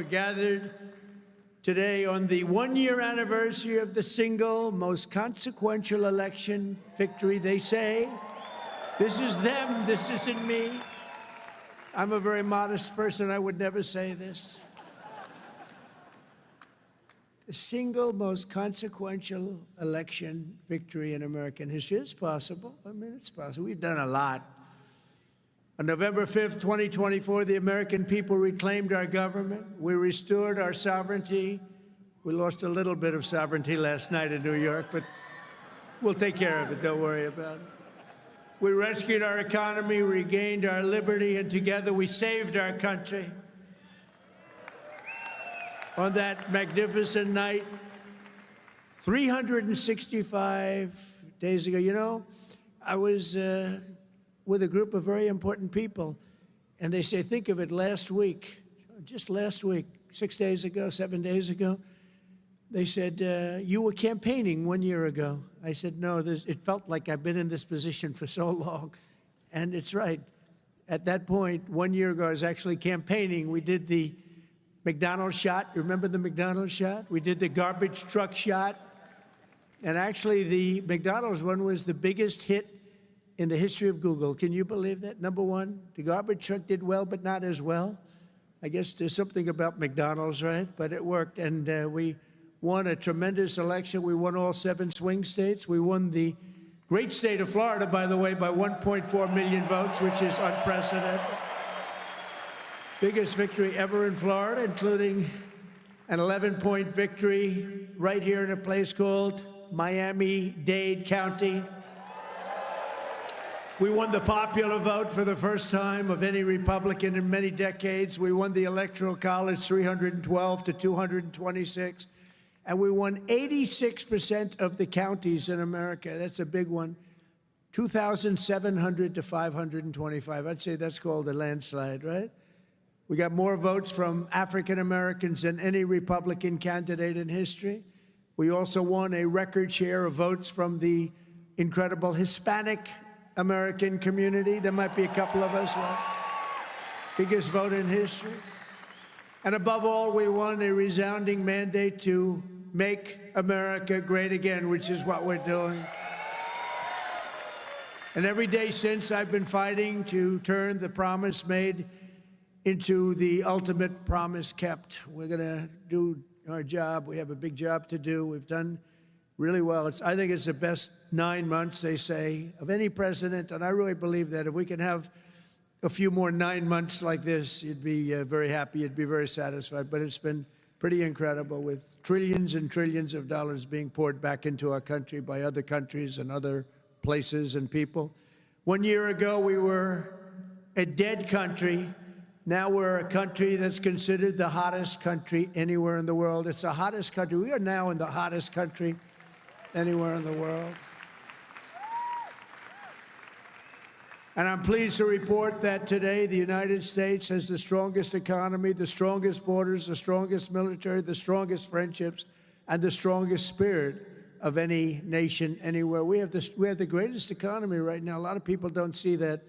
we're gathered today on the one-year anniversary of the single most consequential election victory, they say. This is them, this isn't me. I'm a very modest person, I would never say this. The single most consequential election victory in American history is possible. I mean, it's possible. We've done a lot. On November 5th, 2024, the American people reclaimed our government. We restored our sovereignty. We lost a little bit of sovereignty last night in New York, but we'll take care of it. Don't worry about it. We rescued our economy, regained our liberty, and together we saved our country. On that magnificent night, 365 days ago, you know, I was with a group of very important people, and they say, think of it, last week, just last week, 6 days ago, 7 days ago, they said, you were campaigning 1 year ago. I said, no, it felt like I've been in this position for so long. And it's right. At that point, 1 year ago, I was actually campaigning. We did the McDonald's shot. Remember the McDonald's shot? We did the garbage truck shot. And actually, the McDonald's one was the biggest hit in the history of Google. Can you believe that? Number one, the garbage truck did well, but not as well. I guess there's something about McDonald's, right? But it worked, and we won a tremendous election. We won all 7 swing states. We won the great state of Florida, by the way, by 1.4 million votes, which is unprecedented. Biggest victory ever in Florida, including an 11-point victory right here in a place called Miami-Dade County. We won the popular vote for the first time of any Republican in many decades. We won the Electoral College 312 to 226. And we won 86% of the counties in America. That's a big one. 2,700 to 525. I'd say that's called a landslide, right? We got more votes from African Americans than any Republican candidate in history. We also won a record share of votes from the incredible Hispanic American community. There might be a couple of us, right? Biggest vote in history. And above all, we won a resounding mandate to make America great again, which is what we're doing. And every day since, I've been fighting to turn the promise made into the ultimate promise kept. We're going to do our job. We have a big job to do. We've done really well. I think it's the best 9 months, they say, of any president. And I really believe that if we can have a few more 9 months like this, you'd be very happy. You'd be very satisfied. But it's been pretty incredible, with trillions and trillions of dollars being poured back into our country by other countries and other places and people. 1 year ago, we were a dead country. Now we're a country that's considered the hottest country anywhere in the world. It's the hottest country. We are now in the hottest country anywhere in the world. And I'm pleased to report that today the United States has the strongest economy, the strongest borders, the strongest military, the strongest friendships, and the strongest spirit of any nation anywhere. We have the greatest economy right now. A lot of people don't see that.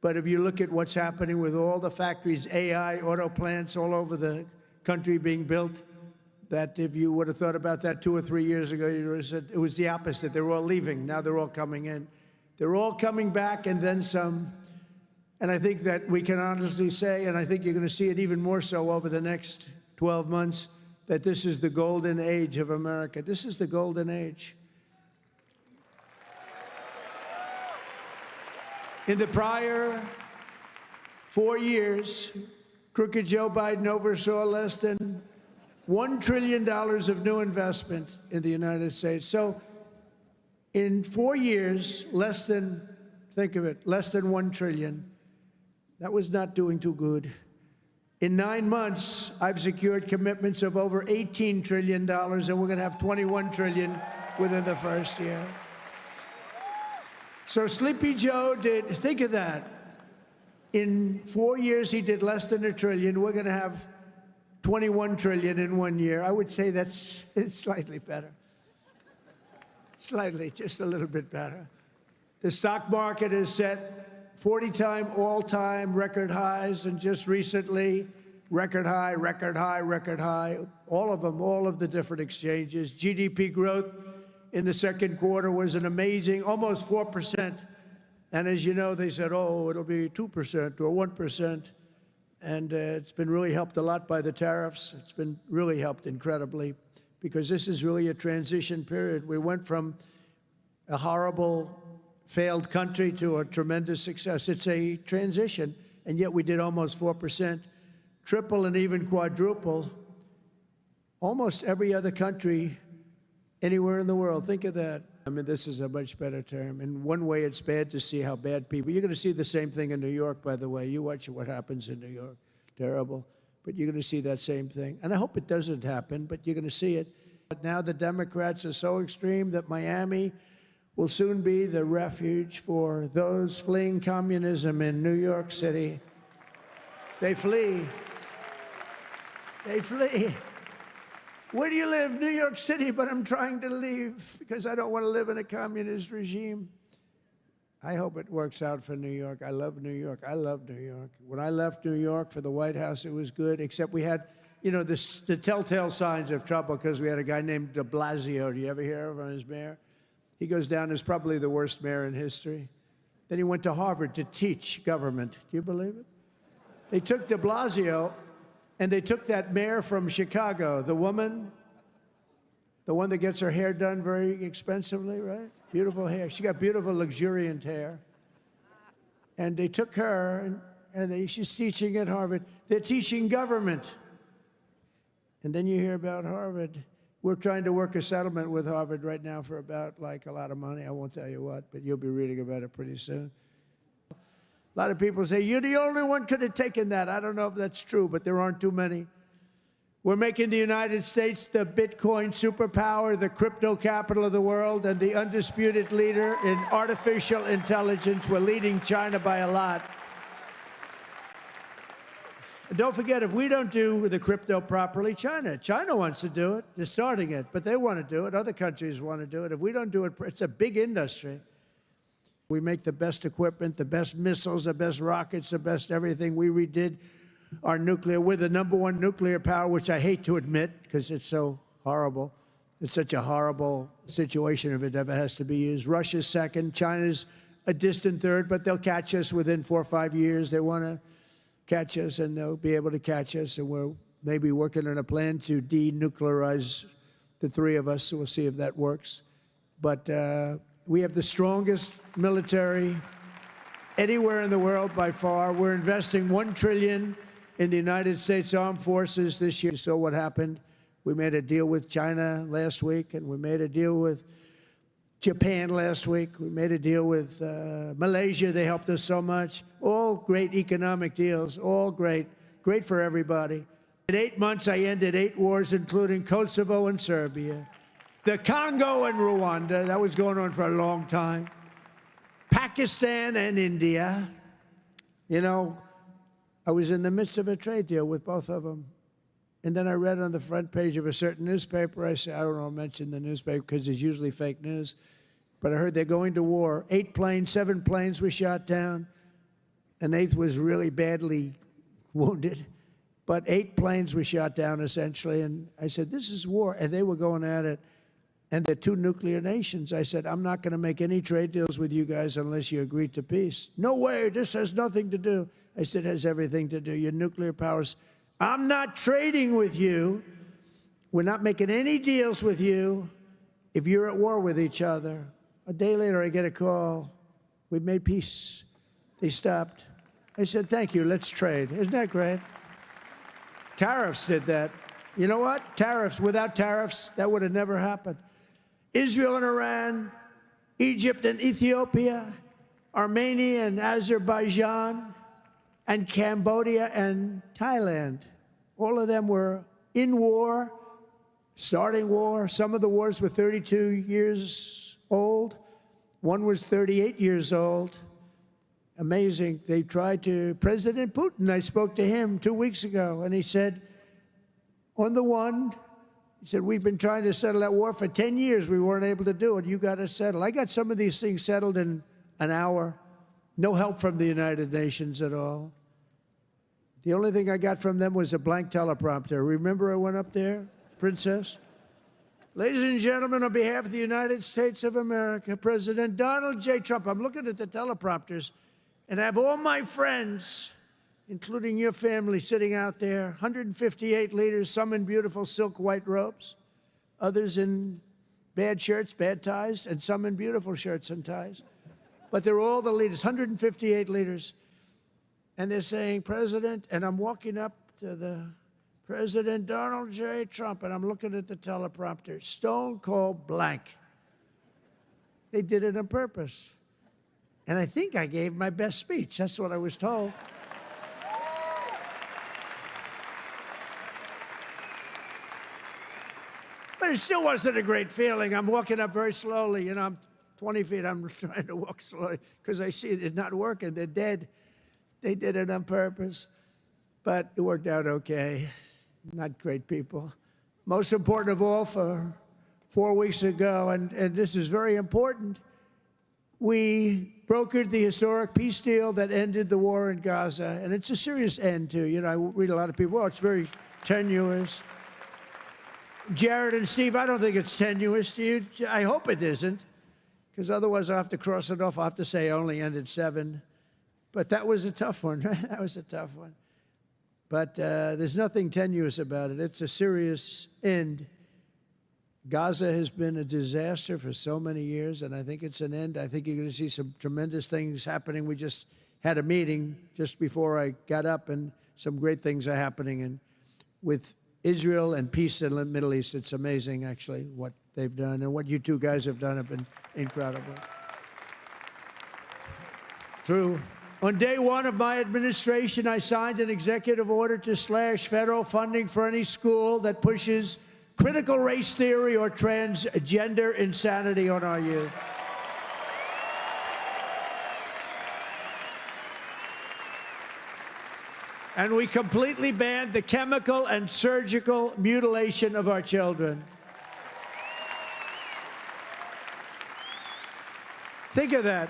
But if you look at what's happening with all the factories, AI, auto plants all over the country being built, that if you would have thought about that 2 or 3 years ago, you would have said it was the opposite. They were all leaving. Now they're all coming in. They're all coming back, and then some. And I think that we can honestly say, and I think you're going to see it even more so over the next 12 months, that this is the golden age of America. This is the golden age. In the prior 4 years, crooked Joe Biden oversaw less than $1 trillion of new investment in the United States. So in 4 years, less than, think of it, less than 1 trillion. That was not doing too good. In 9 months, I've secured commitments of over $18 trillion, and we're going to have 21 trillion within the first year. So Sleepy Joe did, think of that. In 4 years, he did less than $1 trillion. We're going to have 21 trillion in 1 year. I would say it's slightly better. Slightly, just a little bit better. The stock market is set 40-time all-time record highs, and just recently, record high, record high, record high. All of them, all of the different exchanges. GDP growth in the second quarter was an amazing, almost 4%. And as you know, they said, oh, it'll be 2% or 1%. And it's been really helped a lot by the tariffs. It's been really helped incredibly because this is really a transition period. We went from a horrible, failed country to a tremendous success. It's a transition, and yet we did almost 4%, triple and even quadruple. Almost every other country anywhere in the world. Think of that. I mean, this is a much better term. In one way, it's bad to see how bad people... You're going to see the same thing in New York, by the way. You watch what happens in New York. Terrible. But you're going to see that same thing. And I hope it doesn't happen, but you're going to see it. But now the Democrats are so extreme that Miami will soon be the refuge for those fleeing communism in New York City. They flee. They flee. Where do you live? New York City, but I'm trying to leave because I don't want to live in a communist regime. I hope it works out for New York. I love New York. I love New York. When I left New York for the White House, it was good, except we had, you know, the telltale signs of trouble because we had a guy named de Blasio. Do you ever hear of him as mayor? He goes down as probably the worst mayor in history. Then he went to Harvard to teach government. Do you believe it? They took de Blasio, and they took that mayor from Chicago, the woman, the one that gets her hair done very expensively, right? Beautiful hair. She got beautiful, luxuriant hair. And they took her, and she's teaching at Harvard. They're teaching government. And then you hear about Harvard. We're trying to work a settlement with Harvard right now for about, like, a lot of money. I won't tell you what, but you'll be reading about it pretty soon. A lot of people say, you're the only one could have taken that. I don't know if that's true, but there aren't too many. We're making the United States the Bitcoin superpower, the crypto capital of the world, and the undisputed leader in artificial intelligence. We're leading China by a lot. And don't forget, if we don't do the crypto properly, China wants to do it. They're starting it, but they want to do it. Other countries want to do it. If we don't do it, it's a big industry. We make the best equipment, the best missiles, the best rockets, the best everything. We redid our nuclear. We're the #1 nuclear power, which I hate to admit because it's so horrible. It's such a horrible situation if it ever has to be used. Russia's second. China's a distant third, but they'll catch us within 4 or 5 years. They want to catch us, and they'll be able to catch us. And we're maybe working on a plan to denuclearize the three of us, so we'll see if that works. But we have the strongest military anywhere in the world by far. We're investing $1 trillion in the United States Armed Forces this year. You saw what happened. We made a deal with China last week, and we made a deal with Japan last week. We made a deal with Malaysia. They helped us so much. All great economic deals, all great. Great for everybody. In 8 months, I ended 8 wars, including Kosovo and Serbia, the Congo and Rwanda. That was going on for a long time. Pakistan and India. You know, I was in the midst of a trade deal with both of them. And then I read on the front page of a certain newspaper, I said, I don't want to mention the newspaper because it's usually fake news, but I heard they're going to war. 8 planes, 7 planes were shot down. An 8th was really badly wounded. But 8 planes were shot down, essentially. And I said, this is war. And they were going at it. And they're 2 nuclear nations. I said, I'm not going to make any trade deals with you guys unless you agree to peace. No way, this has nothing to do. I said, it has everything to do. Your nuclear powers. I'm not trading with you. We're not making any deals with you if you're at war with each other. A day later, I get a call. We made peace. They stopped. I said, thank you, let's trade. Isn't that great? Tariffs did that. You know what? Tariffs. Without tariffs, that would have never happened. Israel and Iran, Egypt and Ethiopia, Armenia and Azerbaijan, and Cambodia and Thailand. All of them were in war, starting war. Some of the wars were 32 years old. One was 38 years old. Amazing. They tried to, President Putin, I spoke to him 2 weeks ago, and he said, on the one, he said, we've been trying to settle that war for 10 years. We weren't able to do it. You got to settle. I got some of these things settled in an hour. No help from the United Nations at all. The only thing I got from them was a blank teleprompter. Remember I went up there, Princess? Ladies and gentlemen, on behalf of the United States of America, President Donald J. Trump, I'm looking at the teleprompters, and I have all my friends, including your family, sitting out there, 158 leaders, some in beautiful silk white robes, others in bad shirts, bad ties, and some in beautiful shirts and ties. But they're all the leaders, 158 leaders. And they're saying, President, and I'm walking up to the President Donald J. Trump, and I'm looking at the teleprompter, stone cold blank. They did it on purpose. And I think I gave my best speech. That's what I was told. But it still wasn't a great feeling. I'm walking up very slowly. You know, I'm 20 feet. I'm trying to walk slowly because I see it's not working. They're dead. They did it on purpose. But it worked out okay. Not great people. Most important of all, for 4 weeks ago, and this is very important, we brokered the historic peace deal that ended the war in Gaza. And it's a serious end, too. You know, I read a lot of people, oh, it's very tenuous. Jared and Steve, I don't think it's tenuous to you. I hope it isn't, because otherwise I'll have to cross it off. I'll have to say I only ended 7. But that was a tough one, right? That was a tough one. But there's nothing tenuous about it. It's a serious end. Gaza has been a disaster for so many years, and I think it's an end. I think you're going to see some tremendous things happening. We just had a meeting just before I got up, and some great things are happening. And with Israel and peace in the Middle East, it's amazing, actually, what they've done. And what you two guys have done have been incredible. True. On day 1 of my administration, I signed an executive order to slash federal funding for any school that pushes critical race theory or transgender insanity on our youth. And we completely banned the chemical and surgical mutilation of our children. Think of that.